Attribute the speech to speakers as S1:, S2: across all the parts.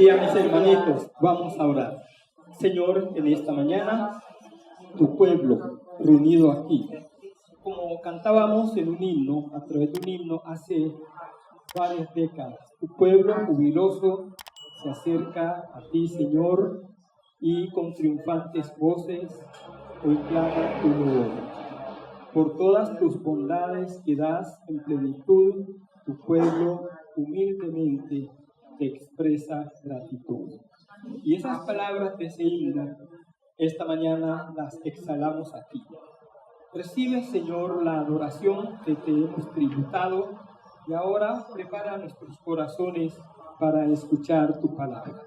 S1: días, mis hermanitos. Vamos a orar. Señor, en esta mañana, tu pueblo reunido aquí. Como cantábamos en un himno, a través de un himno hace varias décadas, tu pueblo jubiloso se acerca a ti, Señor, y con triunfantes voces hoy clama tu nombre. Por todas tus bondades que das en plenitud, tu pueblo humildemente te expresa gratitud. Y esas palabras de ese himno, esta mañana las exhalamos aquí. Recibe, Señor, la adoración que te hemos tributado y ahora prepara nuestros corazones para escuchar tu palabra.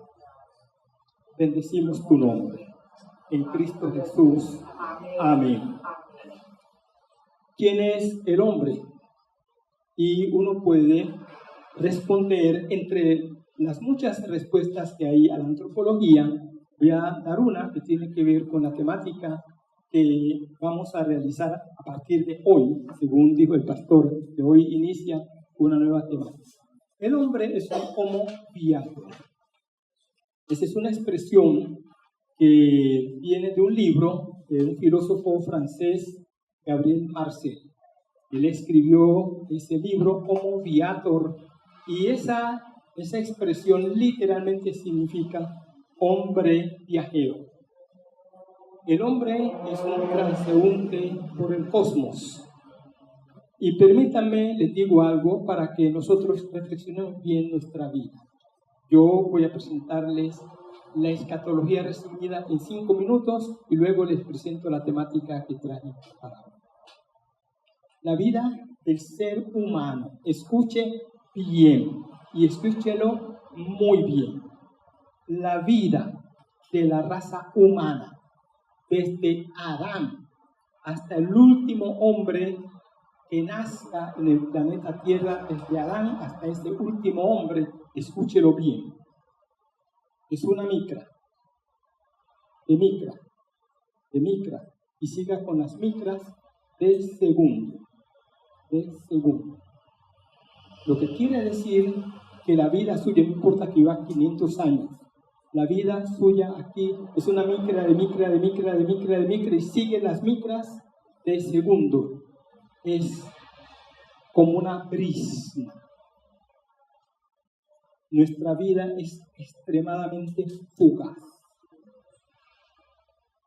S1: Bendecimos tu nombre. En Cristo Jesús. Amén. ¿Quién es el hombre? Y uno puede responder entre las muchas respuestas que hay a la antropología. Voy a dar una que tiene que ver con la temática que vamos a realizar a partir de hoy, según dijo el pastor, que hoy inicia una nueva temática. El hombre es un homo viator. Esa es una expresión que viene de un libro de un filósofo francés, Gabriel Marcel. Él escribió ese libro, Homo Viator, y esa expresión literalmente significa hombre viajero. El hombre es un transeúnte por el cosmos. Y permítanme, les digo algo para que nosotros reflexionemos bien nuestra vida. Yo voy a presentarles la escatología resumida en 5 minutos y luego les presento la temática que traje para hoy. La vida del ser humano, escuche bien y escúchelo muy bien. La vida de la raza humana, desde Adán hasta el último hombre que nazca en el planeta Tierra, desde Adán hasta ese último hombre, escúchelo bien. Es una micra, de micra, y siga con las micras del segundo. Lo que quiere decir que la vida suya, no importa que viva 500 años, la vida suya aquí es una micra y sigue las micras del segundo. Es como una brisna. Nuestra vida es extremadamente fugaz.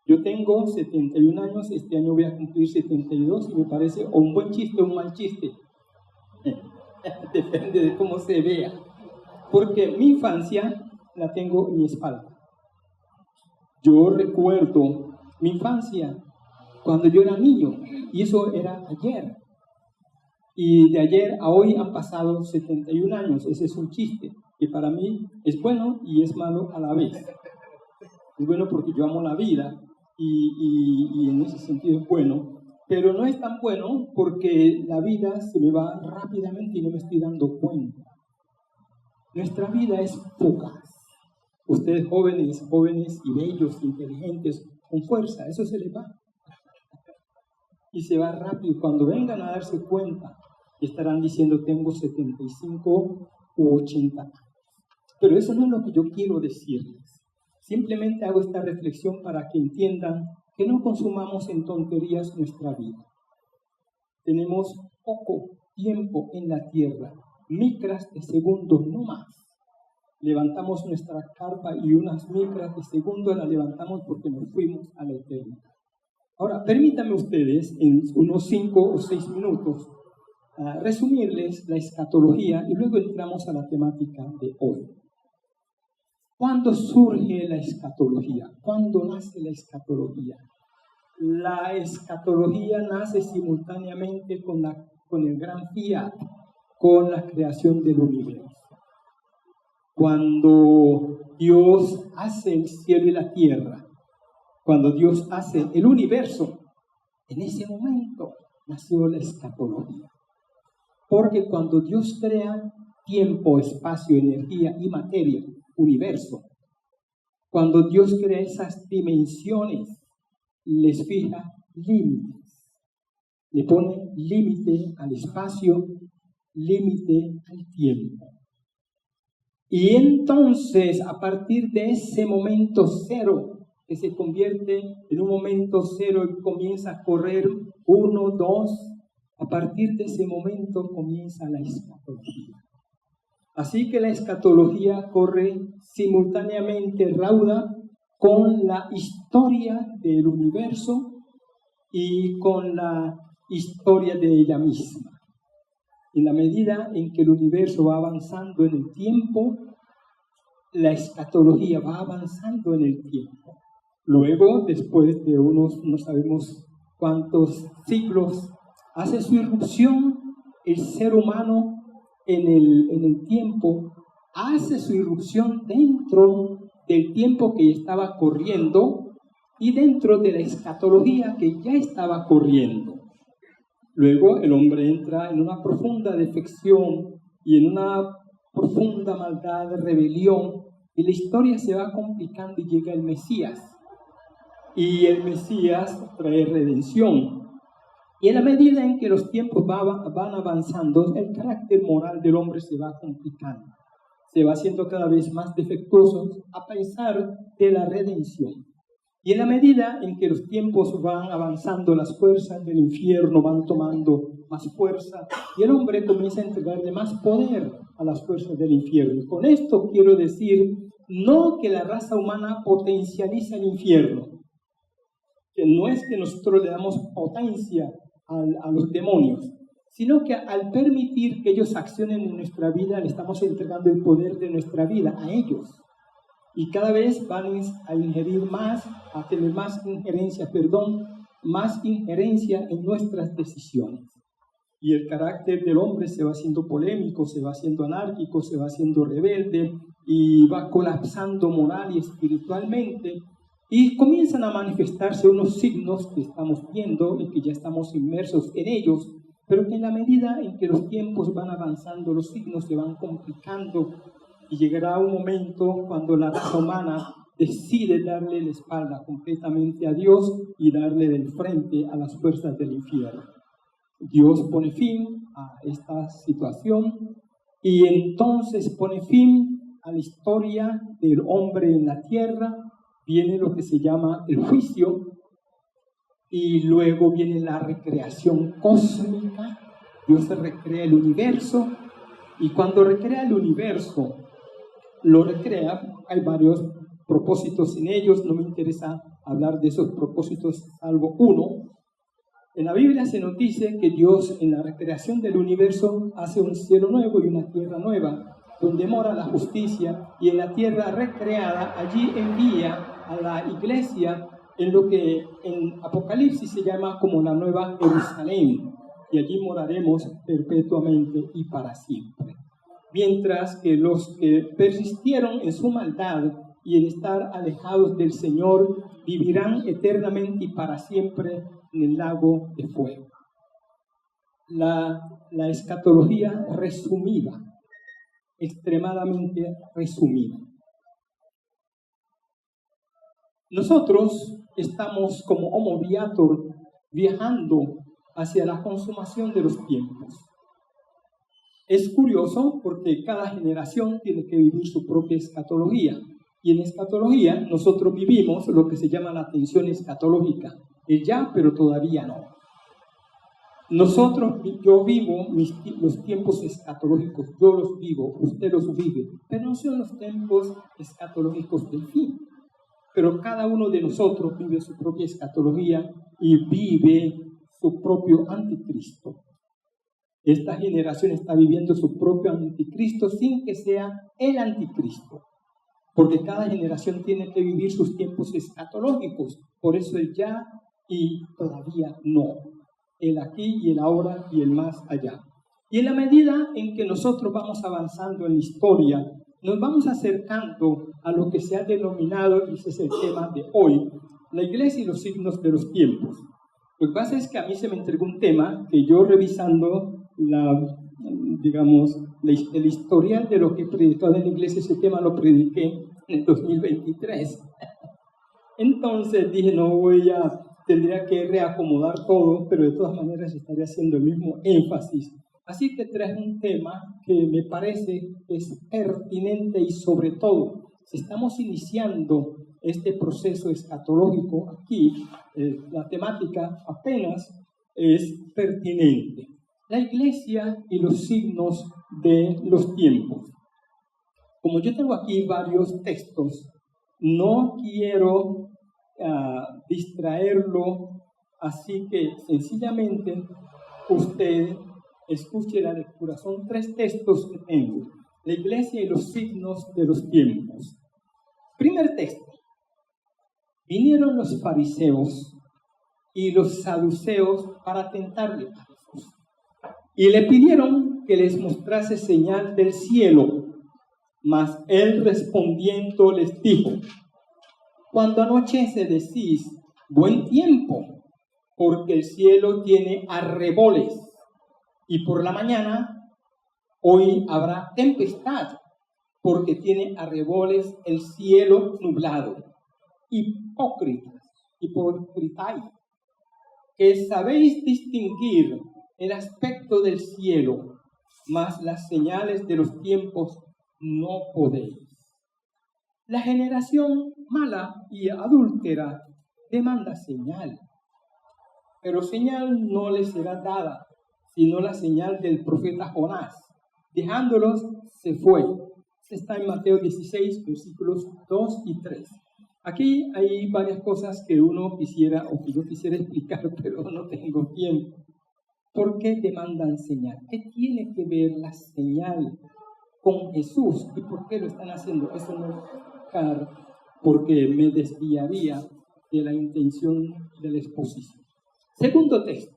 S1: Yo tengo 71 años, este año voy a cumplir 72 y me parece o un buen chiste o un mal chiste. Depende de cómo se vea. Porque mi infancia la tengo en mi espalda. Yo recuerdo mi infancia cuando yo era niño y eso era ayer. Y de ayer a hoy han pasado 71 años. Ese es un chiste que para mí es bueno y es malo a la vez. Es bueno porque yo amo la vida. Y en ese sentido es bueno, pero no es tan bueno porque la vida se me va rápidamente y no me estoy dando cuenta. Nuestra vida es fugaz. Ustedes jóvenes y bellos, inteligentes, con fuerza, eso se les va. Y se va rápido. Cuando vengan a darse cuenta, estarán diciendo tengo 75 u 80 años. Pero eso no es lo que yo quiero decirles. Simplemente hago esta reflexión para que entiendan que no consumamos en tonterías nuestra vida. Tenemos poco tiempo en la tierra, micras de segundos no más. Levantamos nuestra carpa y unas micras de segundos las levantamos porque nos fuimos a la eternidad. Ahora, permítanme ustedes en unos 5 o 6 minutos resumirles la escatología y luego entramos a la temática de hoy. ¿Cuándo surge la escatología? ¿Cuándo nace la escatología? La escatología nace simultáneamente con el gran fiat, con la creación del universo. Cuando Dios hace el cielo y la tierra, cuando Dios hace el universo, en ese momento nació la escatología. Porque cuando Dios crea tiempo, espacio, energía y materia, universo, cuando Dios crea esas dimensiones, les fija límites, le pone límite al espacio, límite al tiempo. Y entonces, a partir de ese momento cero, que se convierte en un momento cero y comienza a correr 1, 2, a partir de ese momento comienza la escatología. Así que la escatología corre simultáneamente rauda con la historia del universo y con la historia de ella misma. En la medida en que el universo va avanzando en el tiempo, la escatología va avanzando en el tiempo. Luego, después de unos, no sabemos cuántos siglos, hace su irrupción el ser humano en el tiempo, hace su irrupción dentro del tiempo que estaba corriendo y dentro de la escatología que ya estaba corriendo. Luego el hombre entra en una profunda defección y en una profunda maldad, rebelión, y la historia se va complicando y llega el Mesías. Y el Mesías trae redención. Y en la medida en que los tiempos van avanzando, el carácter moral del hombre se va complicando. Se va haciendo cada vez más defectuoso a pesar de la redención. Y en la medida en que los tiempos van avanzando, las fuerzas del infierno van tomando más fuerza y el hombre comienza a entregarle más poder a las fuerzas del infierno. Con esto quiero decir, no que la raza humana potencializa el infierno, que no es que nosotros le damos potencia a los demonios, sino que al permitir que ellos accionen en nuestra vida, le estamos entregando el poder de nuestra vida a ellos. Y cada vez van a ingerir más, a tener más injerencia en nuestras decisiones. Y el carácter del hombre se va haciendo polémico, se va haciendo anárquico, se va haciendo rebelde y va colapsando moral y espiritualmente. Y comienzan a manifestarse unos signos que estamos viendo y que ya estamos inmersos en ellos, pero que en la medida en que los tiempos van avanzando, los signos se van complicando y llegará un momento cuando la raza humana decide darle la espalda completamente a Dios y darle del frente a las fuerzas del infierno. Dios pone fin a esta situación y entonces pone fin a la historia del hombre en la tierra. Viene lo que se llama el juicio y luego viene la recreación cósmica. Dios recrea el universo y cuando recrea el universo, lo recrea, hay varios propósitos en ellos, no me interesa hablar de esos propósitos salvo uno. En la Biblia se nos dice que Dios en la recreación del universo hace un cielo nuevo y una tierra nueva, donde mora la justicia, y en la tierra recreada allí envía a la iglesia en lo que en Apocalipsis se llama como la Nueva Jerusalén, y allí moraremos perpetuamente y para siempre. Mientras que los que persistieron en su maldad y en estar alejados del Señor vivirán eternamente y para siempre en el lago de fuego. La escatología resumida, extremadamente resumida. Nosotros estamos como Homo Viator viajando hacia la consumación de los tiempos. Es curioso porque cada generación tiene que vivir su propia escatología. Y en escatología nosotros vivimos lo que se llama la tensión escatológica. El ya, pero todavía no. Yo vivo los tiempos escatológicos, yo los vivo, usted los vive, pero no son los tiempos escatológicos del fin. Pero cada uno de nosotros vive su propia escatología y vive su propio anticristo. Esta generación está viviendo su propio anticristo sin que sea el anticristo, porque cada generación tiene que vivir sus tiempos escatológicos. Por eso el ya y todavía no, el aquí y el ahora y el más allá. Y en la medida en que nosotros vamos avanzando en la historia, nos vamos acercando a lo que se ha denominado, y ese es el tema de hoy, la iglesia y los signos de los tiempos. Lo que pasa es que a mí se me entregó un tema que yo revisando el historial de lo que he predicado en la iglesia, ese tema lo prediqué en el 2023. Entonces dije, tendría que reacomodar todo, pero de todas maneras estaría haciendo el mismo énfasis Así que traje un tema que me parece es pertinente y sobre todo, si estamos iniciando este proceso escatológico aquí, la temática apenas es pertinente. La iglesia y los signos de los tiempos. Como yo tengo aquí varios textos, no quiero distraerlo, así que sencillamente usted escuche la lectura. Son 3 textos que tengo. La iglesia y los signos de los tiempos. Primer texto. Vinieron los fariseos y los saduceos para tentarle a Jesús. Y le pidieron que les mostrase señal del cielo. Mas él respondiendo les dijo: cuando anochece decís, buen tiempo, porque el cielo tiene arreboles, y por la mañana, hoy habrá tempestad, porque tiene arreboles el cielo nublado. Hipócritas, que sabéis distinguir el aspecto del cielo, mas las señales de los tiempos no podéis. La generación mala y adúltera demanda señal, pero señal no les será dada, sino la señal del profeta Jonás. Dejándolos, se fue. Está en Mateo 16, versículos 2 y 3. Aquí hay varias cosas que uno quisiera, o que yo quisiera explicar, pero no tengo tiempo. ¿Por qué demandan señal? ¿Qué tiene que ver la señal con Jesús? ¿Y por qué lo están haciendo? Eso no es explicar, porque me desviaría de la intención de la exposición. Segundo texto.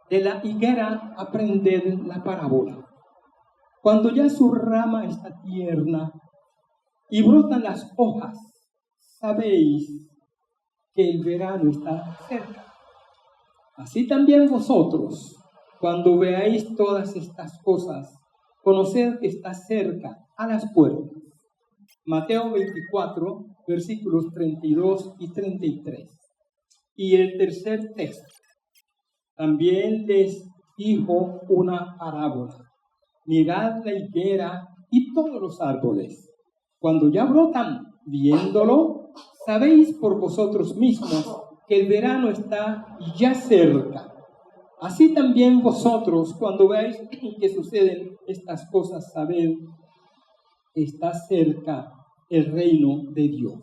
S1: De la higuera aprended la parábola. Cuando ya su rama está tierna y brotan las hojas, sabéis que el verano está cerca. Así también vosotros, cuando veáis todas estas cosas, conoced que está cerca, a las puertas. Mateo 24, versículos 32 y 33. Y el tercer texto. También les dijo una parábola. Mirad la higuera y todos los árboles. Cuando ya brotan, viéndolo, sabéis por vosotros mismos que el verano está ya cerca. Así también vosotros, cuando veáis que suceden estas cosas, sabed que está cerca el reino de Dios.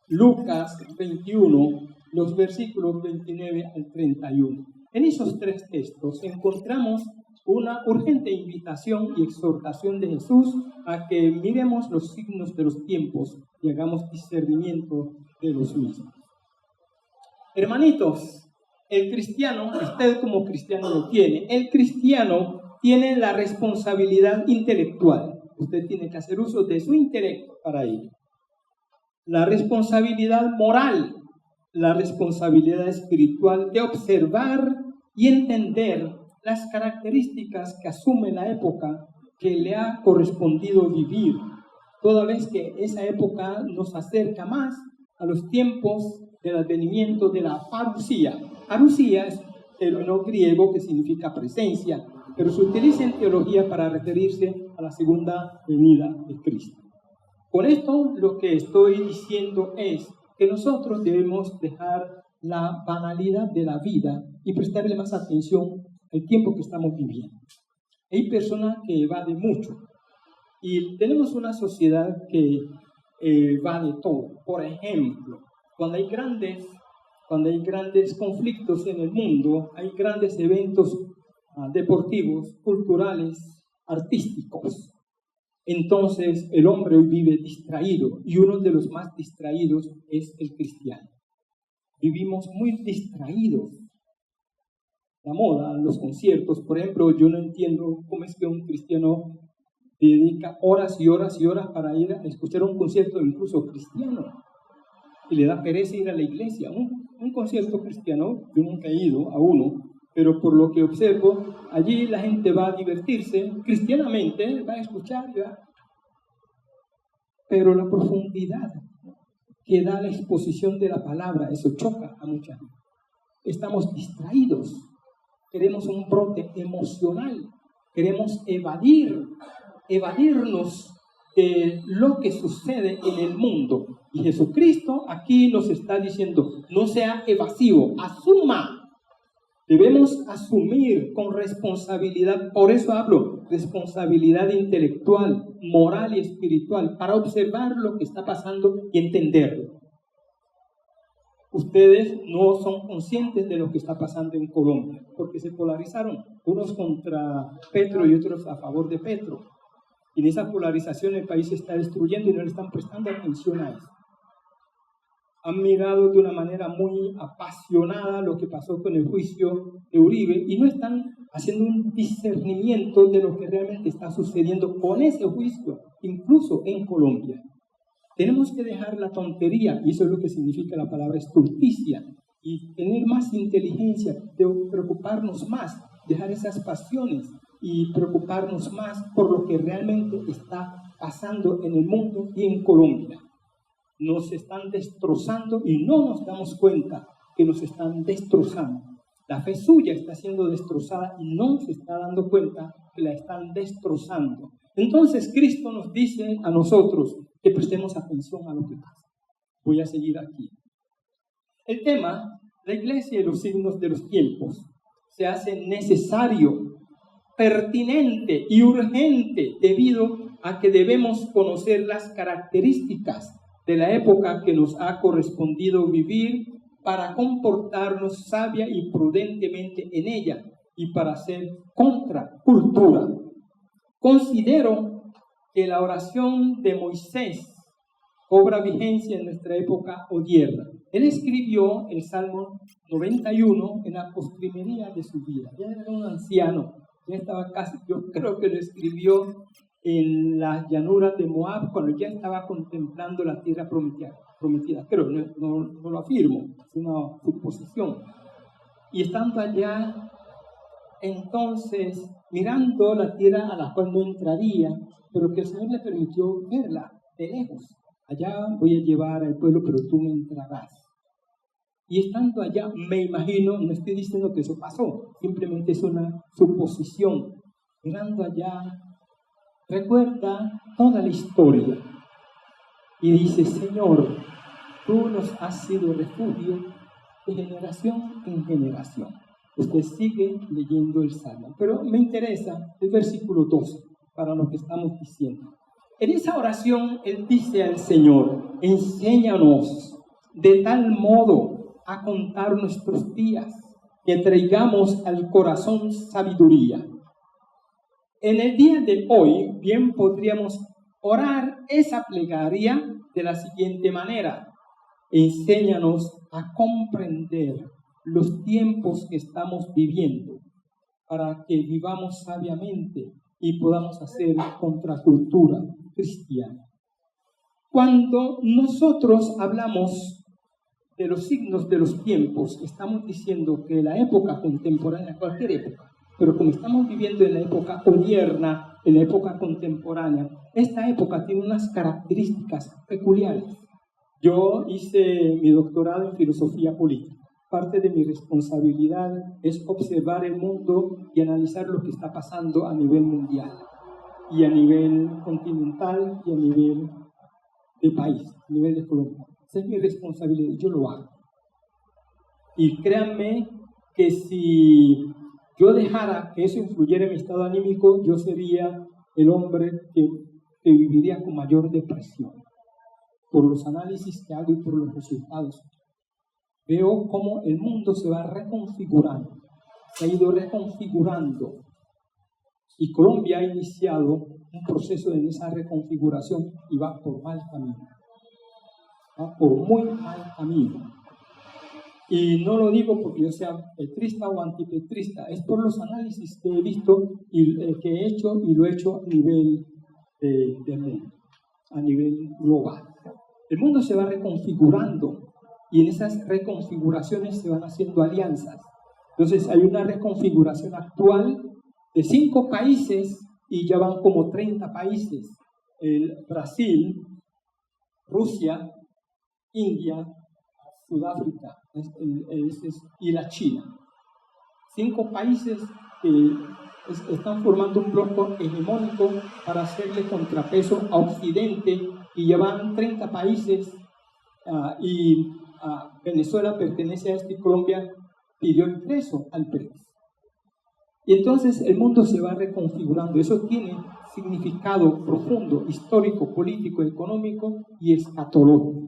S1: Lucas 21, los versículos 29 al 31. En esos 3 textos encontramos una urgente invitación y exhortación de Jesús a que miremos los signos de los tiempos y hagamos discernimiento de los mismos. Hermanitos, el cristiano, usted como cristiano lo tiene, el cristiano tiene la responsabilidad intelectual. Usted tiene que hacer uso de su intelecto para ello. La responsabilidad moral, la responsabilidad espiritual de observar y entender las características que asume la época que le ha correspondido vivir, toda vez que esa época nos acerca más a los tiempos del advenimiento de la parusía. Parusía es el término griego que significa presencia, pero se utiliza en teología para referirse a la segunda venida de Cristo. Con esto lo que estoy diciendo es que nosotros debemos dejar la banalidad de la vida y prestarle más atención al tiempo que estamos viviendo. Hay personas que evaden mucho y tenemos una sociedad que evade todo. Por ejemplo, cuando hay grandes conflictos en el mundo, hay grandes eventos deportivos, culturales, artísticos. Entonces el hombre hoy vive distraído y uno de los más distraídos es el cristiano. Vivimos muy distraídos. La moda, los conciertos, por ejemplo, yo no entiendo cómo es que un cristiano dedica horas y horas y horas para ir a escuchar un concierto incluso cristiano y le da pereza ir a la iglesia. Un concierto cristiano, yo nunca he ido a uno, pero por lo que observo, allí la gente va a divertirse cristianamente, va a escuchar, ¿verdad? Pero la profundidad que da la exposición de la palabra, eso choca a mucha gente. Estamos distraídos. queremos un brote emocional, queremos evadirnos de lo que sucede en el mundo. Y Jesucristo aquí nos está diciendo, no sea evasivo, asuma. Debemos asumir con responsabilidad, por eso hablo, responsabilidad intelectual, moral y espiritual, para observar lo que está pasando y entenderlo. Ustedes no son conscientes de lo que está pasando en Colombia, porque se polarizaron, unos contra Petro y otros a favor de Petro. Y en esa polarización el país se está destruyendo y no le están prestando atención a eso. Han mirado de una manera muy apasionada lo que pasó con el juicio de Uribe y no están haciendo un discernimiento de lo que realmente está sucediendo con ese juicio, incluso en Colombia. Tenemos que dejar la tontería, y eso es lo que significa la palabra estulticia, y tener más inteligencia, de preocuparnos más, dejar esas pasiones y preocuparnos más por lo que realmente está pasando en el mundo y en Colombia. Nos están destrozando y no nos damos cuenta que nos están destrozando. La fe suya está siendo destrozada y no se está dando cuenta que la están destrozando. Entonces Cristo nos dice a nosotros que prestemos atención a lo que pasa. Voy a seguir aquí. El tema, la iglesia y los signos de los tiempos, se hace necesario, pertinente y urgente debido a que debemos conocer las características de la época que nos ha correspondido vivir para comportarnos sabia y prudentemente en ella y para hacer contracultura. Considero que la oración de Moisés cobra vigencia en nuestra época odierna. Él escribió el Salmo 91 en la postrimería de su vida. Ya era un anciano, ya estaba casi, yo creo que lo escribió en las llanuras de Moab, cuando ya estaba contemplando la tierra prometida. Pero no lo afirmo, es una suposición. Y estando allá, entonces, mirando la tierra a la cual no entraría, pero que el Señor le permitió verla de lejos. Allá voy a llevar al pueblo, pero tú no entrarás. Y estando allá, me imagino, no estoy diciendo que eso pasó, simplemente es una suposición. Mirando allá, recuerda toda la historia y dice, Señor, tú nos has sido refugio de generación en generación. Usted sigue leyendo el Salmo, pero me interesa el versículo 12 para lo que estamos diciendo. En esa oración él dice al Señor, enséñanos de tal modo a contar nuestros días que traigamos al corazón sabiduría. En el día de hoy, bien podríamos orar esa plegaria de la siguiente manera. Enséñanos a comprender los tiempos que estamos viviendo para que vivamos sabiamente y podamos hacer contracultura cristiana. Cuando nosotros hablamos de los signos de los tiempos, estamos diciendo que la época contemporánea, cualquier época, pero como estamos viviendo en la época odierna, en la época contemporánea, esta época tiene unas características peculiares. Yo hice mi doctorado en filosofía política. Parte de mi responsabilidad es observar el mundo y analizar lo que está pasando a nivel mundial, y a nivel continental, y a nivel de país, a nivel de Colombia. Esa es mi responsabilidad y yo lo hago. Y créanme que si yo dejara que eso influyera en mi estado anímico, yo sería el hombre que viviría con mayor depresión, por los análisis que hago y por los resultados. Veo cómo el mundo se va reconfigurando, se ha ido reconfigurando, y Colombia ha iniciado un proceso de esa reconfiguración y va por mal camino, va por muy mal camino. Y no lo digo porque yo sea petrista o antipetrista, es por los análisis que he visto y que he hecho y lo he hecho a nivel del mundo, a nivel global. El mundo se va reconfigurando y en esas reconfiguraciones se van haciendo alianzas. Entonces hay una reconfiguración actual de 5 países y ya van como 30 países. El Brasil, Rusia, India, Sudáfrica y la China. 5 países que están formando un bloque hegemónico para hacerle contrapeso a Occidente, y ya van 30 países, y Venezuela pertenece a este, y Colombia pidió ingreso al BRICS. Y entonces el mundo se va reconfigurando. Eso tiene significado profundo, histórico, político, económico y escatológico.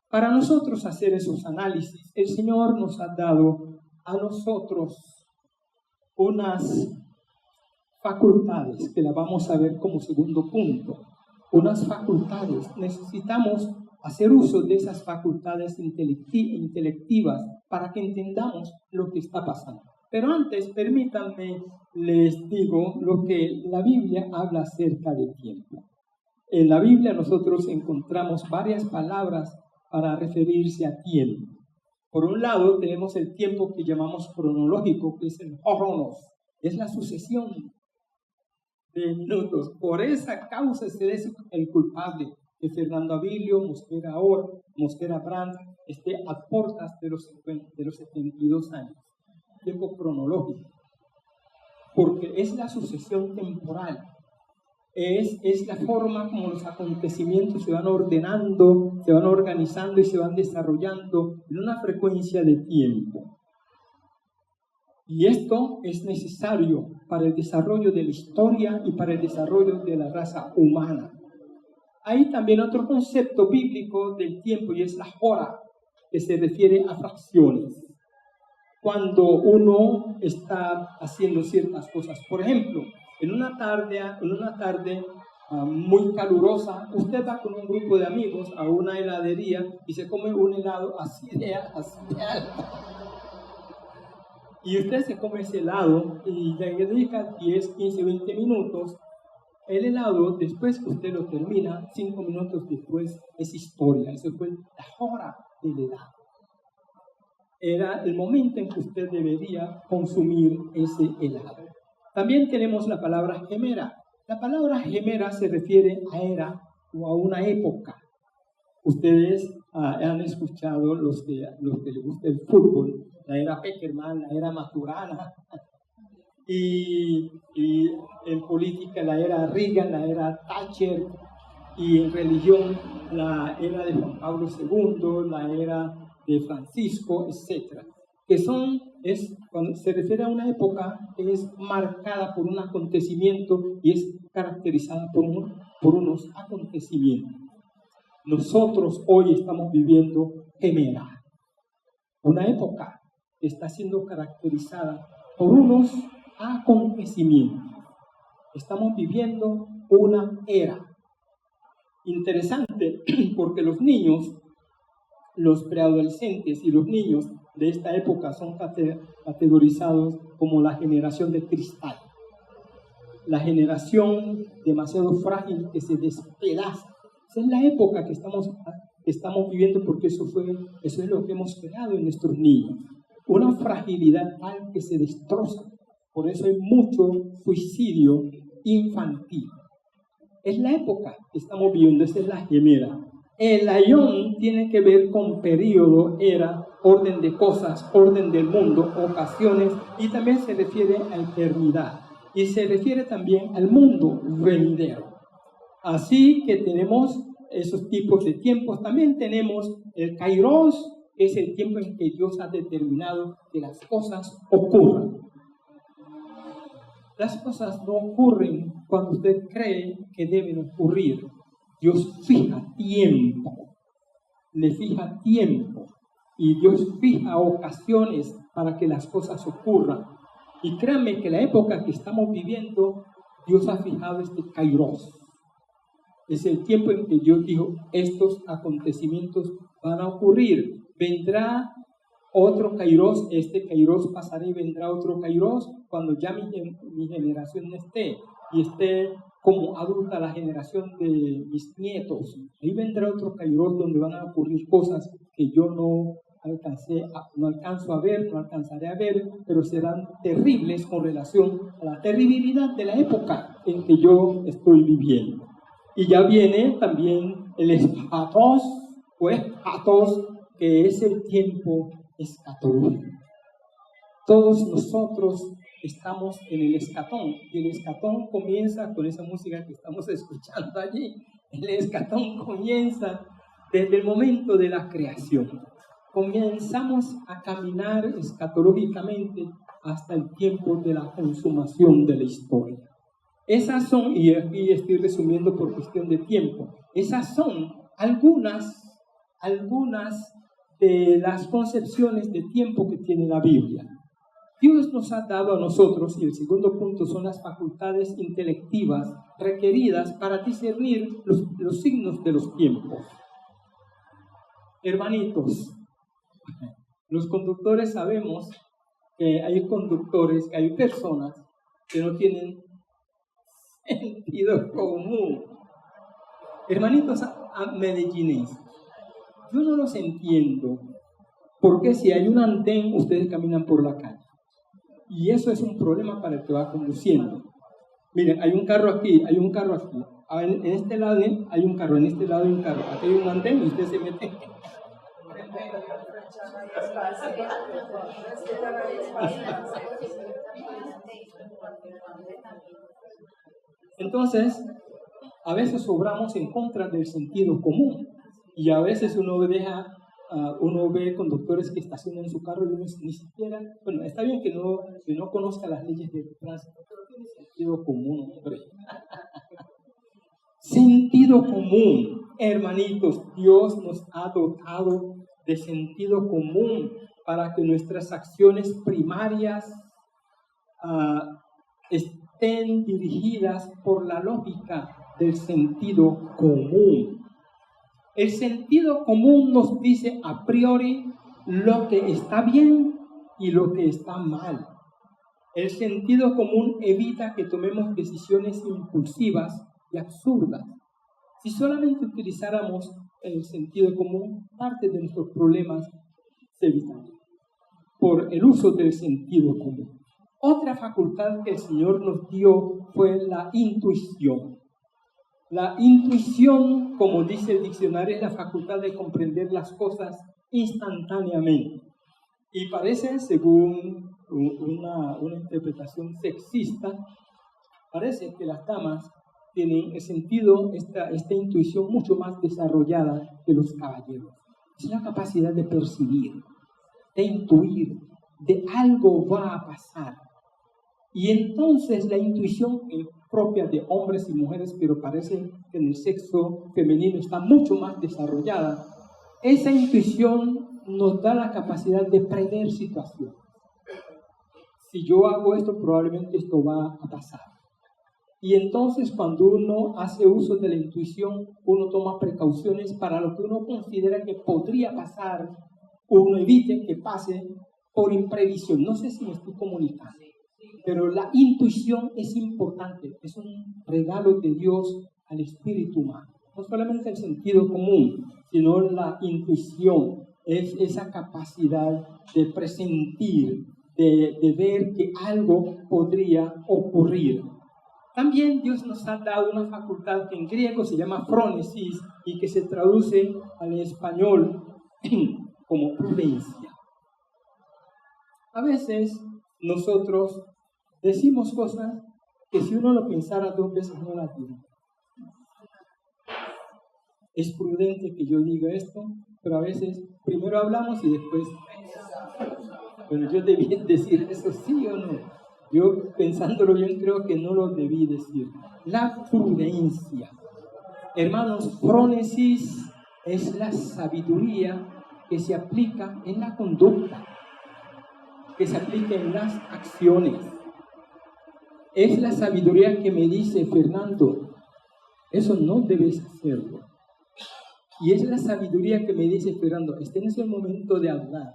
S1: Para nosotros hacer esos análisis, el Señor nos ha dado a nosotros unas facultades que las vamos a ver como segundo punto. Unas facultades. Necesitamos hacer uso de esas facultades intelectivas para que entendamos lo que está pasando. Pero antes, permítanme, les digo lo que la Biblia habla acerca de tiempo. En la Biblia nosotros encontramos varias palabras para referirse a tiempo. Por un lado, tenemos el tiempo que llamamos cronológico, que es el cronos, es la sucesión de minutos. Por esa causa se es el culpable que Fernando Avilio, Mosquera Or, Mosquera Brand esté a puertas de los 72 años. Tiempo cronológico, porque es la sucesión temporal, es la forma como los acontecimientos se van ordenando, se van organizando y se van desarrollando en una frecuencia de tiempo. Y esto es necesario para el desarrollo de la historia y para el desarrollo de la raza humana. Hay también otro concepto bíblico del tiempo, y es la hora, que se refiere a fracciones. Cuando uno está haciendo ciertas cosas. Por ejemplo, en una tarde muy calurosa, usted va con un grupo de amigos a una heladería y se come un helado así de alto. Y usted se come ese helado y le dedica 10, 15, 20 minutos. El helado, después que usted lo termina, 5 minutos después, es historia. Eso fue la hora del helado. Era el momento en que usted debería consumir ese helado. También tenemos la palabra gemera. La palabra gemera se refiere a era o a una época. Ustedes han escuchado, los que les gusta el fútbol, la era Peckerman, la era Maturana, y en política la era Reagan, la era Thatcher, y en religión la era de Juan Pablo II, la era de Francisco, etc. Cuando se refiere a una época, es marcada por un acontecimiento y es caracterizada por unos acontecimientos. Nosotros hoy estamos viviendo gemera, una época que está siendo caracterizada por unos acontecimientos. Estamos viviendo una era. Interesante, porque los niños, los preadolescentes y los niños de esta época son categorizados como la generación de cristal. La generación demasiado frágil que se despedaza. Esa es la época que estamos viviendo, porque eso es lo que hemos creado en nuestros niños. Una fragilidad tal que se destroza. Por eso hay mucho suicidio infantil. Es la época que estamos viviendo, esa es la gemera. El ayón tiene que ver con periodo, era, orden de cosas, orden del mundo, ocasiones, y también se refiere a eternidad. Y se refiere también al mundo venidero. Así que tenemos esos tipos de tiempos. También tenemos el kairos, que es el tiempo en que Dios ha determinado que las cosas ocurran. Las cosas no ocurren cuando usted cree que deben ocurrir. Dios fija tiempo, le fija tiempo, y Dios fija ocasiones para que las cosas ocurran. Y créanme que la época que estamos viviendo, Dios ha fijado este kairos. Es el tiempo en que Dios dijo, estos acontecimientos van a ocurrir. Vendrá otro kairos, este kairos pasará y vendrá otro kairos cuando ya mi generación no esté, y esté como adulta la generación de mis nietos. Ahí vendrá otro kairos donde van a ocurrir cosas que yo no alcanzo a ver, no alcanzaré a ver, pero serán terribles con relación a la terribilidad de la época en que yo estoy viviendo. Y ya viene también el eschatos, o eschatos, que es el tiempo escatológico. Todos nosotros estamos en el escatón, y el escatón comienza con esa música que estamos escuchando allí. El escatón comienza desde el momento de la creación. Comenzamos a caminar escatológicamente hasta el tiempo de la consumación de la historia. Esas son, y aquí estoy resumiendo por cuestión de tiempo, esas son algunas de las concepciones de tiempo que tiene la Biblia. Dios nos ha dado a nosotros, y el segundo punto son las facultades intelectivas requeridas para discernir los signos de los tiempos. Hermanitos, los conductores sabemos que hay conductores, que hay personas que no tienen sentido común. Hermanitos medellinenses, yo no los entiendo, porque si hay un andén, ustedes caminan por la calle. Y eso es un problema para el que va conduciendo. Miren, hay un carro aquí, hay un carro aquí. En este lado hay un carro, en este lado hay un carro. Aquí hay un andén y usted se mete. Entonces, a veces obramos en contra del sentido común. Y a veces uno ve conductores que estacionan su carro y uno ni siquiera, bueno, está bien que no conozca las leyes de tránsito, pero tiene sentido común, hombre. Sentido común, hermanitos, Dios nos ha dotado de sentido común para que nuestras acciones primarias estén dirigidas por la lógica del sentido común. El sentido común nos dice a priori lo que está bien y lo que está mal. El sentido común evita que tomemos decisiones impulsivas y absurdas. Si solamente utilizáramos el sentido común, parte de nuestros problemas se evitarían por el uso del sentido común. Otra facultad que el Señor nos dio fue la intuición. La intuición, como dice el diccionario, es la facultad de comprender las cosas instantáneamente. Y parece, según una interpretación sexista, parece que las damas tienen el sentido, esta intuición mucho más desarrollada que los caballeros. Es la capacidad de percibir, de intuir, de algo va a pasar. Y entonces la intuición propia de hombres y mujeres, pero parece que en el sexo femenino está mucho más desarrollada, esa intuición nos da la capacidad de prever situaciones. Si yo hago esto, probablemente esto va a pasar. Y entonces cuando uno hace uso de la intuición, uno toma precauciones para lo que uno considera que podría pasar, uno evite que pase por imprevisión. No sé si me estoy comunicando. Pero la intuición es importante, es un regalo de Dios al espíritu humano. No solamente el sentido común, sino la intuición es esa capacidad de presentir, de ver que algo podría ocurrir. También Dios nos ha dado una facultad que en griego se llama phronesis y que se traduce al español como prudencia. A veces nosotros decimos cosas que si uno lo pensara 2 veces no las diría. Es prudente que yo diga esto, pero a veces primero hablamos y después, bueno, yo debí decir eso sí o no. Yo pensándolo bien creo que no lo debí decir. La prudencia. Hermanos, phronesis es la sabiduría que se aplica en la conducta, que se aplica en las acciones. Es la sabiduría que me dice, Fernando, eso no debes hacerlo. Y es la sabiduría que me dice, Fernando, este no es el momento de hablar.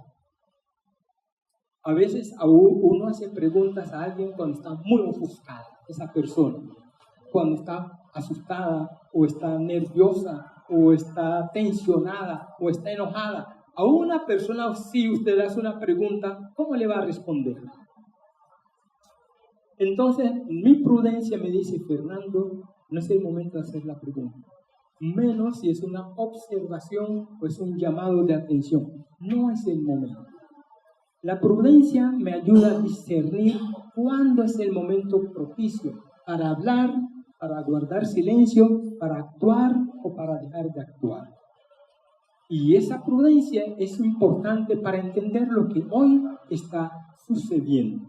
S1: A veces uno hace preguntas a alguien cuando está muy ofuscada, esa persona. Cuando está asustada, o está nerviosa, o está tensionada, o está enojada. A una persona, si usted le hace una pregunta, ¿cómo le va a responder? Entonces, mi prudencia me dice, Fernando, no es el momento de hacer la pregunta. Menos si es una observación o es un llamado de atención. No es el momento. La prudencia me ayuda a discernir cuándo es el momento propicio para hablar, para guardar silencio, para actuar o para dejar de actuar. Y esa prudencia es importante para entender lo que hoy está sucediendo.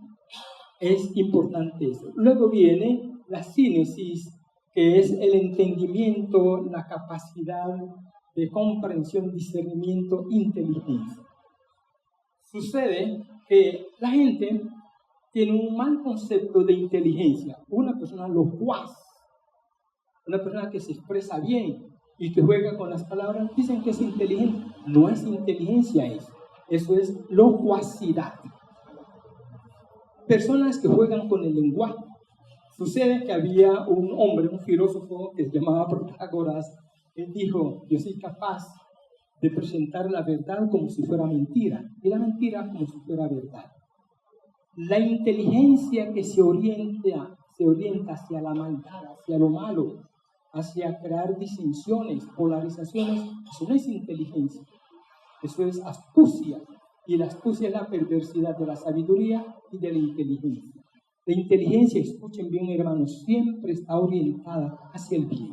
S1: Es importante eso. Luego viene la síntesis, que es el entendimiento, la capacidad de comprensión, discernimiento, inteligencia. Sucede que la gente tiene un mal concepto de inteligencia. Una persona locuaz, una persona que se expresa bien y que juega con las palabras, dicen que es inteligente. No es inteligencia eso es locuacidad. Personas que juegan con el lenguaje. Sucede que había un hombre, un filósofo que se llamaba Protágoras. Él dijo: yo soy capaz de presentar la verdad como si fuera mentira y la mentira como si fuera verdad. La inteligencia que se orienta hacia la maldad, hacia lo malo, hacia crear disensiones, polarizaciones, eso no es inteligencia, eso es astucia. Y la astucia es la perversidad de la sabiduría y de la inteligencia. La inteligencia, escuchen bien hermanos, siempre está orientada hacia el bien.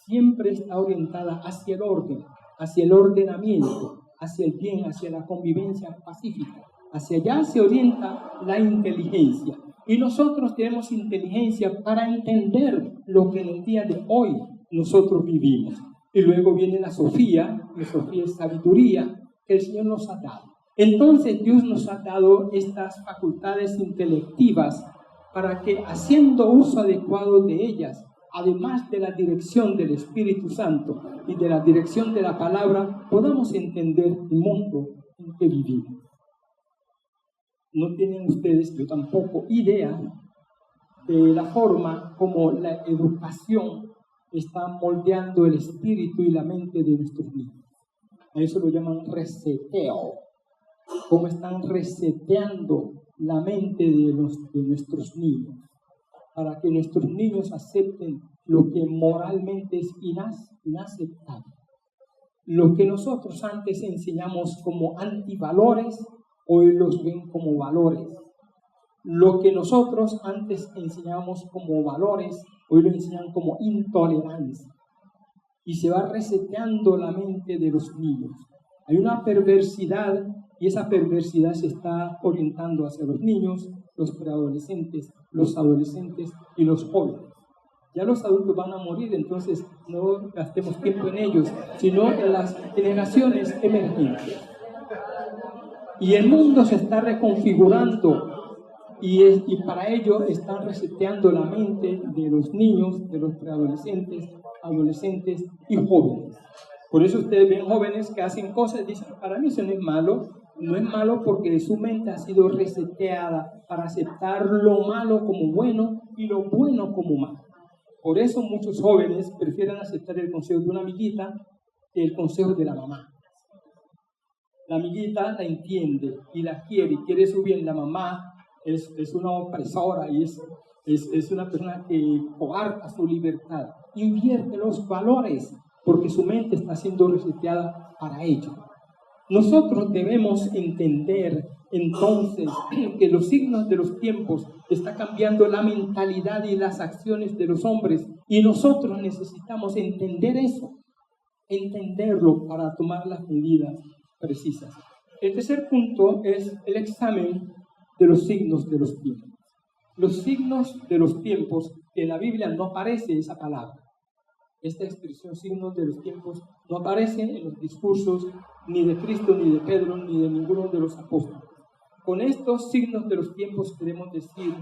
S1: Siempre está orientada hacia el orden, hacia el ordenamiento, hacia el bien, hacia la convivencia pacífica. Hacia allá se orienta la inteligencia. Y nosotros tenemos inteligencia para entender lo que en el día de hoy nosotros vivimos. Y luego viene la Sofía es sabiduría que el Señor nos ha dado. Entonces Dios nos ha dado estas facultades intelectivas para que, haciendo uso adecuado de ellas, además de la dirección del Espíritu Santo y de la dirección de la palabra, podamos entender el mundo en que vivimos. No tienen ustedes, yo tampoco, idea de la forma como la educación está moldeando el espíritu y la mente de nuestros niños. A eso lo llaman reseteo. Cómo están reseteando la mente de nuestros niños, para que nuestros niños acepten lo que moralmente es inaceptable. Lo que nosotros antes enseñamos como antivalores, hoy los ven como valores. Lo que nosotros antes enseñábamos como valores, hoy lo enseñan como intolerancia. Y se va reseteando la mente de los niños. Hay una perversidad y esa perversidad se está orientando hacia los niños, los preadolescentes, los adolescentes y los jóvenes. Ya los adultos van a morir, entonces no gastemos tiempo en ellos, sino en las generaciones emergentes. Y el mundo se está reconfigurando y para ello están reseteando la mente de los niños, de los preadolescentes, adolescentes y jóvenes. Por eso ustedes ven jóvenes que hacen cosas y dicen: para mí eso no es malo. No es malo porque su mente ha sido reseteada para aceptar lo malo como bueno y lo bueno como malo. Por eso muchos jóvenes prefieren aceptar el consejo de una amiguita que el consejo de la mamá. La amiguita la entiende y la quiere su bien. La mamá es una opresora y es una persona que coarta su libertad. Invierte los valores porque su mente está siendo reseteada para ello. Nosotros debemos entender entonces que los signos de los tiempos está cambiando la mentalidad y las acciones de los hombres, y nosotros necesitamos entender eso, entenderlo para tomar las medidas precisas. El tercer punto es el examen de los signos de los tiempos. Los signos de los tiempos, que en la Biblia no aparece esa palabra. Esta expresión, signos de los tiempos, no aparece en los discursos ni de Cristo, ni de Pedro, ni de ninguno de los apóstoles. Con estos signos de los tiempos queremos decir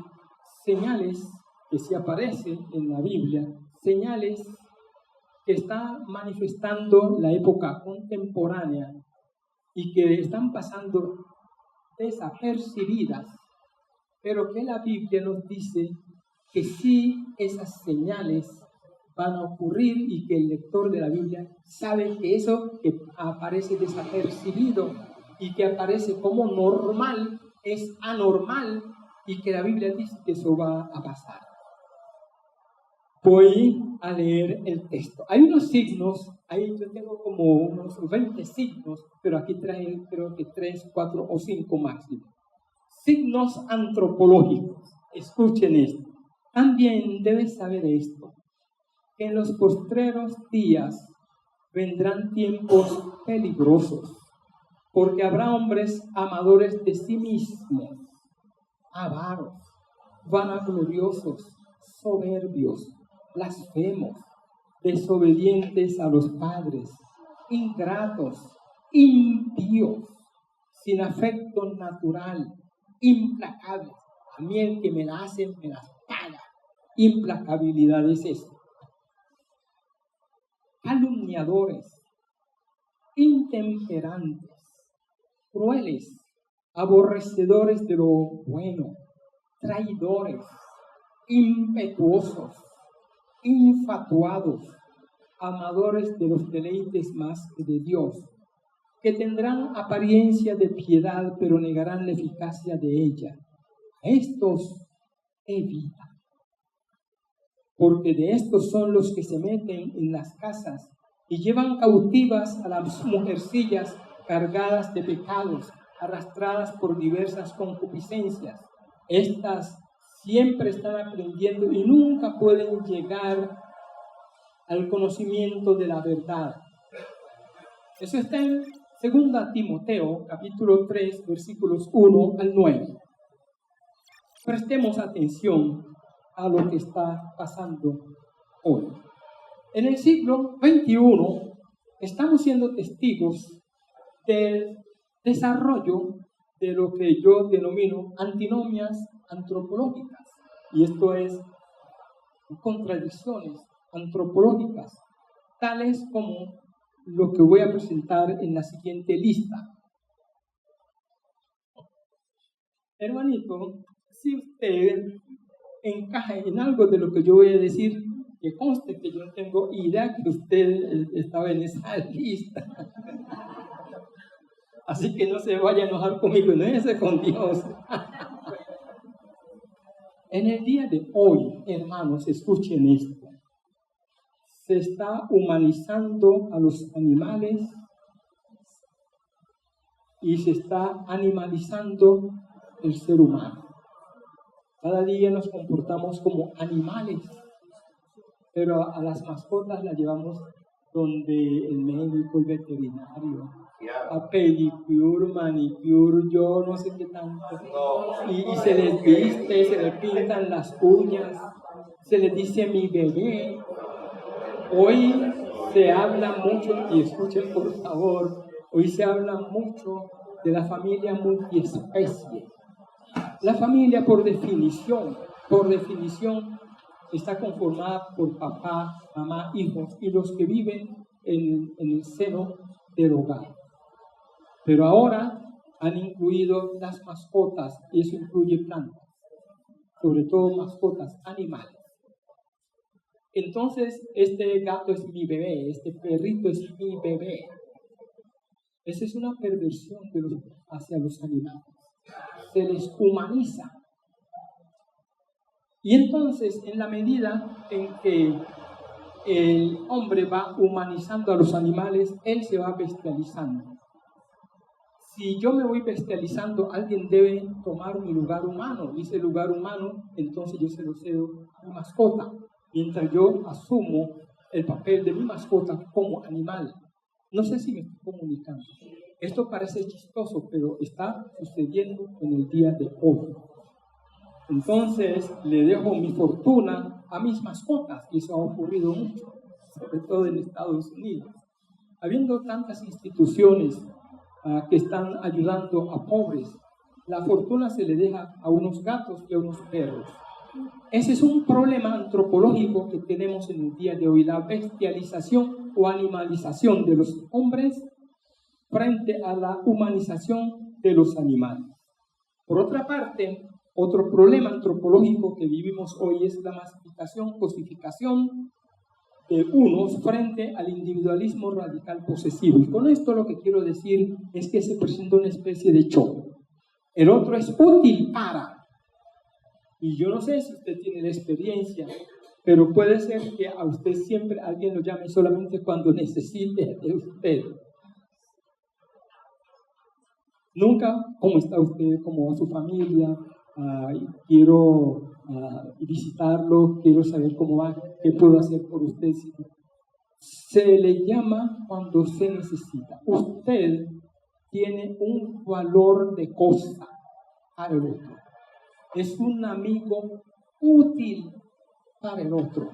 S1: señales que sí aparecen en la Biblia, señales que están manifestando la época contemporánea y que están pasando desapercibidas, pero que la Biblia nos dice que sí esas señales van a ocurrir y que el lector de la Biblia sabe que eso que aparece desapercibido y que aparece como normal es anormal y que la Biblia dice que eso va a pasar. Voy a leer el texto. Hay unos signos, ahí yo tengo como unos 20 signos, pero aquí trae creo que 3, 4 o 5 máximo. Signos antropológicos. Escuchen esto. También debes saber esto, que en los postreros días vendrán tiempos peligrosos, porque habrá hombres amadores de sí mismos, avaros, vanagloriosos, soberbios, blasfemos, desobedientes a los padres, ingratos, impíos, sin afecto natural, implacables. A mí el que me la hacen, me las paga. Implacabilidad es eso. Calumniadores, intemperantes, crueles, aborrecedores de lo bueno, traidores, impetuosos, infatuados, amadores de los deleites más que de Dios, que tendrán apariencia de piedad, pero negarán la eficacia de ella. Estos evita, porque de estos son los que se meten en las casas y llevan cautivas a las mujercillas cargadas de pecados, arrastradas por diversas concupiscencias. Estas siempre están aprendiendo y nunca pueden llegar al conocimiento de la verdad. Eso está en 2 Timoteo, capítulo 3, versículos 1 al 9. Prestemos atención a lo que está pasando hoy. En el siglo XXI estamos siendo testigos del desarrollo de lo que yo denomino antinomias antropológicas. Y esto es contradicciones antropológicas, tales como lo que voy a presentar en la siguiente lista. Hermanito, si usted encaja en algo de lo que yo voy a decir, que conste que yo no tengo idea que usted estaba en esa lista. Así que no se vaya a enojar conmigo, no es con Dios. En el día de hoy, hermanos, escuchen esto. Se está humanizando a los animales y se está animalizando el ser humano. Cada día nos comportamos como animales, pero a las mascotas las llevamos donde el médico, el veterinario, a pedicure, manicure, yo no sé qué tanto. Y se les viste, se les pintan las uñas, se les dice mi bebé. Hoy se habla mucho, y escuchen por favor, hoy se habla mucho de la familia multiespecie. La familia por definición, está conformada por papá, mamá, hijos y los que viven en el seno del hogar. Pero ahora han incluido las mascotas y eso incluye plantas, sobre todo mascotas animales. Entonces, este gato es mi bebé, este perrito es mi bebé. Esa es una perversión hacia los animales. Se les humaniza. Y entonces, en la medida en que el hombre va humanizando a los animales, él se va bestializando. Si yo me voy bestializando, alguien debe tomar mi lugar humano. Y ese lugar humano, entonces yo se lo cedo a mi mascota, mientras yo asumo el papel de mi mascota como animal. No sé si me estoy comunicando. Esto parece chistoso, pero está sucediendo en el día de hoy. Entonces, le dejo mi fortuna a mis mascotas, y eso ha ocurrido mucho, sobre todo en Estados Unidos. Habiendo tantas instituciones que están ayudando a pobres, la fortuna se le deja a unos gatos y a unos perros. Ese es un problema antropológico que tenemos en el día de hoy, la bestialización o animalización de los hombres frente a la humanización de los animales. Por otra parte, otro problema antropológico que vivimos hoy es la masificación, cosificación de unos frente al individualismo radical posesivo. Y con esto lo que quiero decir es que se presenta una especie de choque. El otro es útil para. Y yo no sé si usted tiene la experiencia pero puede ser que a usted siempre alguien lo llame solamente cuando necesite de usted. Nunca, ¿cómo está usted? ¿Cómo su familia? Quiero visitarlo, quiero saber cómo va, qué puedo hacer por usted. Se le llama cuando se necesita. Usted tiene un valor de cosa para el otro. Es un amigo útil para el otro.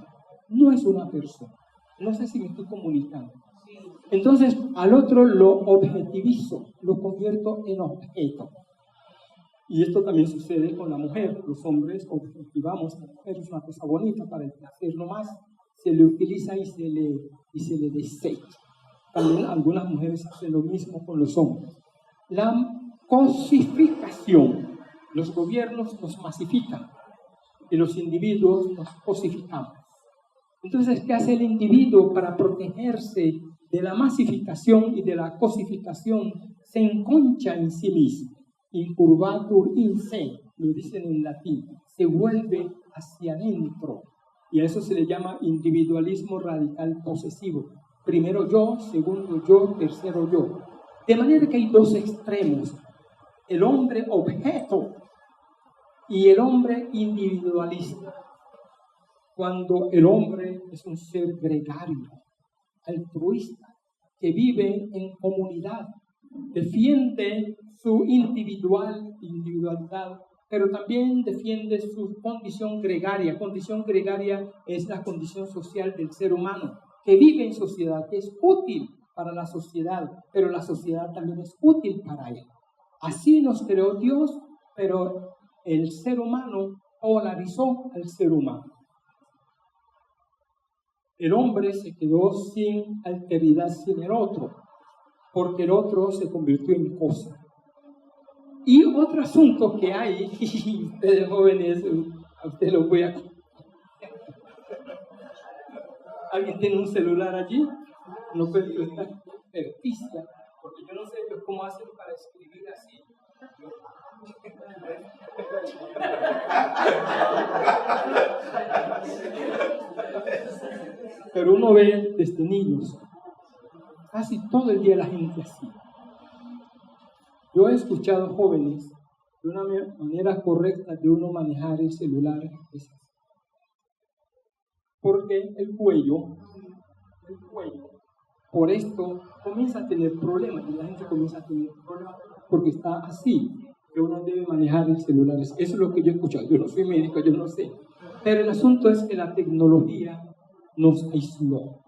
S1: No es una persona. No sé si me estoy comunicando. Entonces, al otro lo objetivizo, lo convierto en objeto. Y esto también sucede con la mujer. Los hombres objetivamos a la mujer, es una cosa bonita para el placer nomás. Se le utiliza y se le desecha. También algunas mujeres hacen lo mismo con los hombres. La cosificación. Los gobiernos nos masifican y los individuos nos cosificamos. Entonces, ¿qué hace el individuo para protegerse de la masificación y de la cosificación? Se enconcha en sí mismo. Incurvatur in se, lo dicen en latín, se vuelve hacia adentro. Y a eso se le llama individualismo radical posesivo. Primero yo, segundo yo, tercero yo. De manera que hay dos extremos. El hombre objeto y el hombre individualista. Cuando el hombre es un ser gregario, altruista, que vive en comunidad, defiende su individualidad, pero también defiende su condición gregaria. Condición gregaria es la condición social del ser humano, que vive en sociedad, que es útil para la sociedad, pero la sociedad también es útil para él. Así nos creó Dios, pero el ser humano polarizó al ser humano. El hombre se quedó sin alteridad sin el otro, porque el otro se convirtió en cosa. Y otro asunto que hay, y ustedes jóvenes, a ustedes los voy a... ¿Alguien tiene un celular allí? No puede prestar experticia, porque yo no sé cómo hacen para escribir así. Pero uno ve desde niños, casi todo el día la gente así. Yo he escuchado jóvenes de una manera correcta de uno manejar el celular, porque el cuello, por esto comienza a tener problemas, y la gente comienza a tener problemas porque está así, que uno debe manejar el celular. Eso es lo que yo he escuchado. Yo no soy médico, yo no sé. Pero el asunto es que la tecnología nos aisló.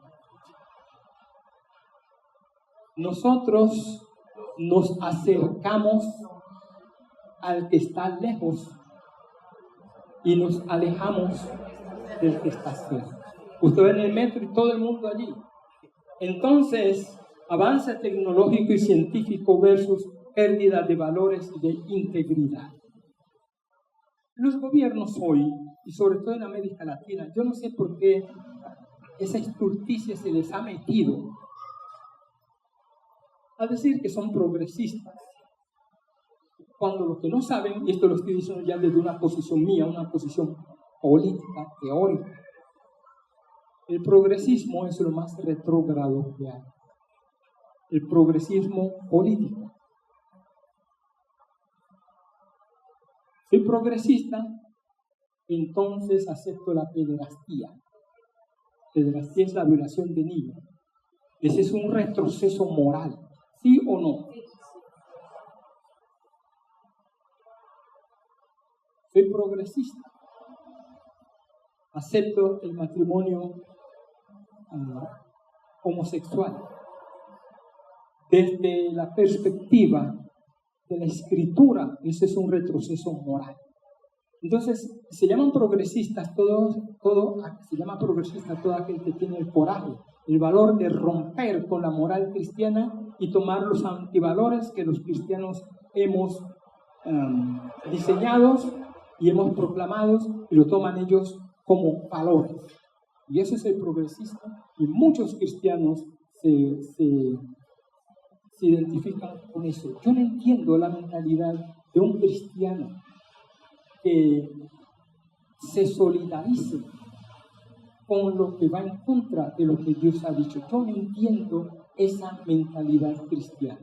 S1: Nosotros nos acercamos al que está lejos y nos alejamos del que está cerca. Usted ve en el metro y todo el mundo allí. Entonces, avance tecnológico y científico versus pérdida de valores y de integridad. Los gobiernos hoy, y sobre todo en América Latina, yo no sé por qué esa estulticia se les ha metido a decir que son progresistas, cuando lo que no saben, y esto lo estoy diciendo ya desde una posición mía, una posición política, teórica, el progresismo es lo más retrógrado que hay. El progresismo político. Soy progresista, entonces acepto la pederastía. Pederastía es la violación de niños. Ese es un retroceso moral, ¿sí o no? Soy progresista. Acepto el matrimonio homosexual. Desde la perspectiva de la escritura, ese es un retroceso moral. Entonces, se llaman progresistas se llama progresista todo aquel que tiene el coraje, el valor de romper con la moral cristiana y tomar los antivalores que los cristianos hemos diseñado y hemos proclamado, y lo toman ellos como valores. Y eso es el progresista, y muchos cristianos se identifican con eso. Yo no entiendo la mentalidad de un cristiano que se solidarice con lo que va en contra de lo que Dios ha dicho. Yo no entiendo esa mentalidad cristiana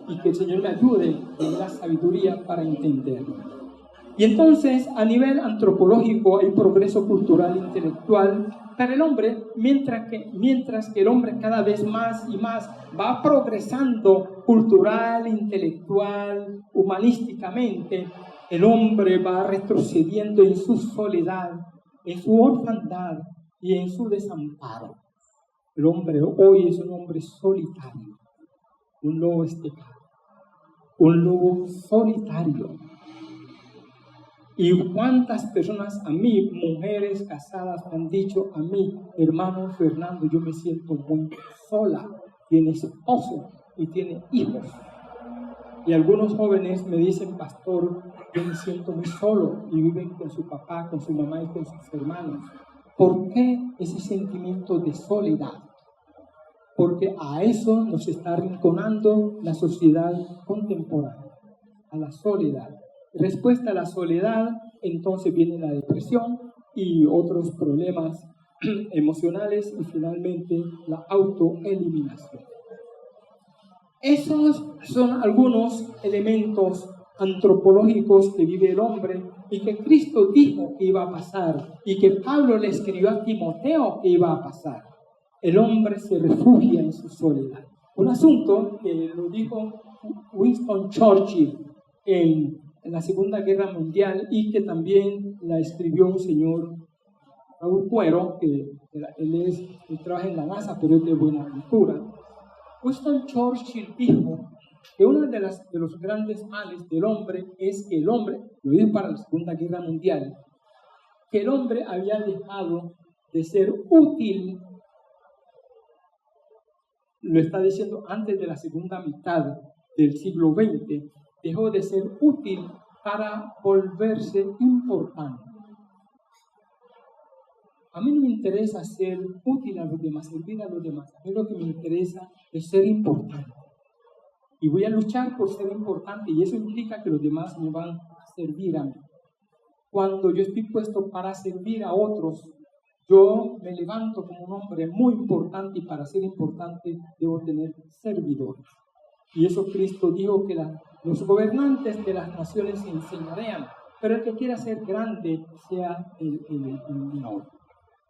S1: y que el Señor me ayude en la sabiduría para entenderlo. Y entonces, a nivel antropológico, hay progreso cultural e intelectual para el hombre, mientras que el hombre cada vez más y más va progresando cultural, intelectual, humanísticamente, el hombre va retrocediendo en su soledad, en su orfandad y en su desamparo. El hombre hoy es un hombre solitario, un lobo estepado, un lobo solitario. Y cuántas personas a mí, mujeres casadas, me han dicho a mí, hermano Fernando, yo me siento muy sola, tiene esposo y tiene hijos. Y algunos jóvenes me dicen, pastor, yo me siento muy solo, y viven con su papá, con su mamá y con sus hermanos. ¿Por qué ese sentimiento de soledad? Porque a eso nos está arrinconando la sociedad contemporánea, a la soledad. Respuesta a la soledad, entonces viene la depresión y otros problemas emocionales y finalmente la autoeliminación. Esos son algunos elementos antropológicos que vive el hombre y que Cristo dijo que iba a pasar y que Pablo le escribió a Timoteo que iba a pasar. El hombre se refugia en su soledad. Un asunto que lo dijo Winston Churchill en la Segunda Guerra Mundial y que también la escribió un señor, Raúl Cuero, que él trabaja en la NASA, pero es de buena cultura. Winston Churchill dijo que uno de los grandes males del hombre es que el hombre, lo dijo para la Segunda Guerra Mundial, que el hombre había dejado de ser útil, lo está diciendo antes de la segunda mitad del siglo XX, dejó de ser útil para volverse importante. A mí no me interesa ser útil a los demás, servir a los demás. A mí lo que me interesa es ser importante. Y voy a luchar por ser importante y eso implica que los demás me van a servir a mí. Cuando yo estoy puesto para servir a otros, yo me levanto como un hombre muy importante y para ser importante debo tener servidores. Y eso Cristo dijo que los gobernantes de las naciones se enseñarían, pero el que quiera ser grande sea el menor.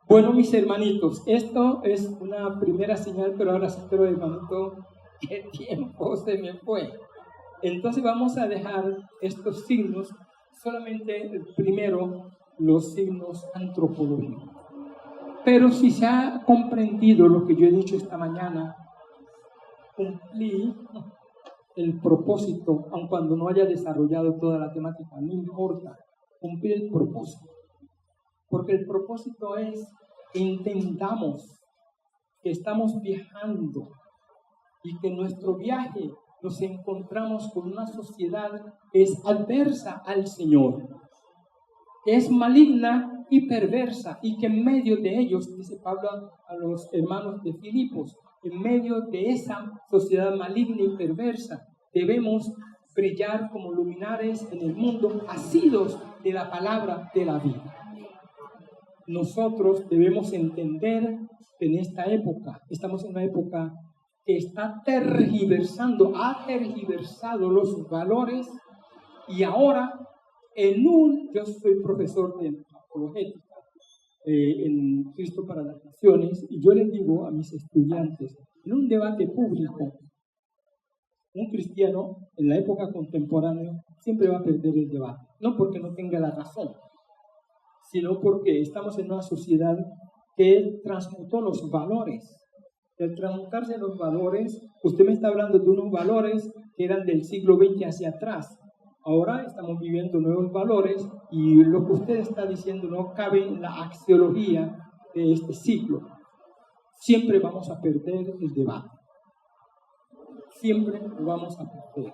S1: Bueno, mis hermanitos, esto es una primera señal, pero ahora sí, pero hermanito, ¿qué tiempo se me fue? Entonces vamos a dejar estos signos, solamente primero los signos antropológicos. Pero si se ha comprendido lo que yo he dicho esta mañana, cumplí el propósito, aun cuando no haya desarrollado toda la temática, no importa, cumplir el propósito. Porque el propósito es que entendamos que estamos viajando y que en nuestro viaje nos encontramos con una sociedad que es adversa al Señor, que es maligna y perversa, y que en medio de ellos, dice Pablo a los hermanos de Filipos, en medio de esa sociedad maligna y perversa, debemos brillar como luminares en el mundo, asidos de la palabra de la vida. Nosotros debemos entender que en esta época, estamos en una época que está ha tergiversado los valores, y ahora yo soy profesor de apologética en Cristo para las Naciones, y yo les digo a mis estudiantes, en un debate público, un cristiano en la época contemporánea siempre va a perder el debate, no porque no tenga la razón, sino porque estamos en una sociedad que transmutó los valores. Al transmutarse los valores, usted me está hablando de unos valores que eran del siglo XX hacia atrás. Ahora estamos viviendo nuevos valores y lo que usted está diciendo no cabe en la axiología de este siglo. Siempre vamos a perder el debate. Siempre lo vamos a perder.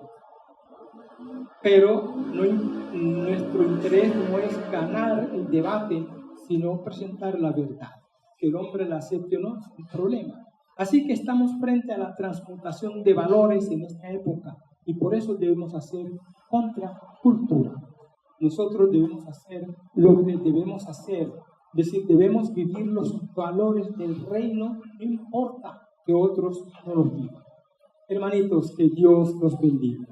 S1: Pero nuestro interés no es ganar el debate, sino presentar la verdad. Que el hombre la acepte o no es un problema. Así que estamos frente a la transmutación de valores en esta época y por eso debemos hacer contracultura. Nosotros debemos hacer lo que debemos hacer debemos vivir los valores del reino, no importa que otros no los vivan. Hermanitos, que Dios los bendiga.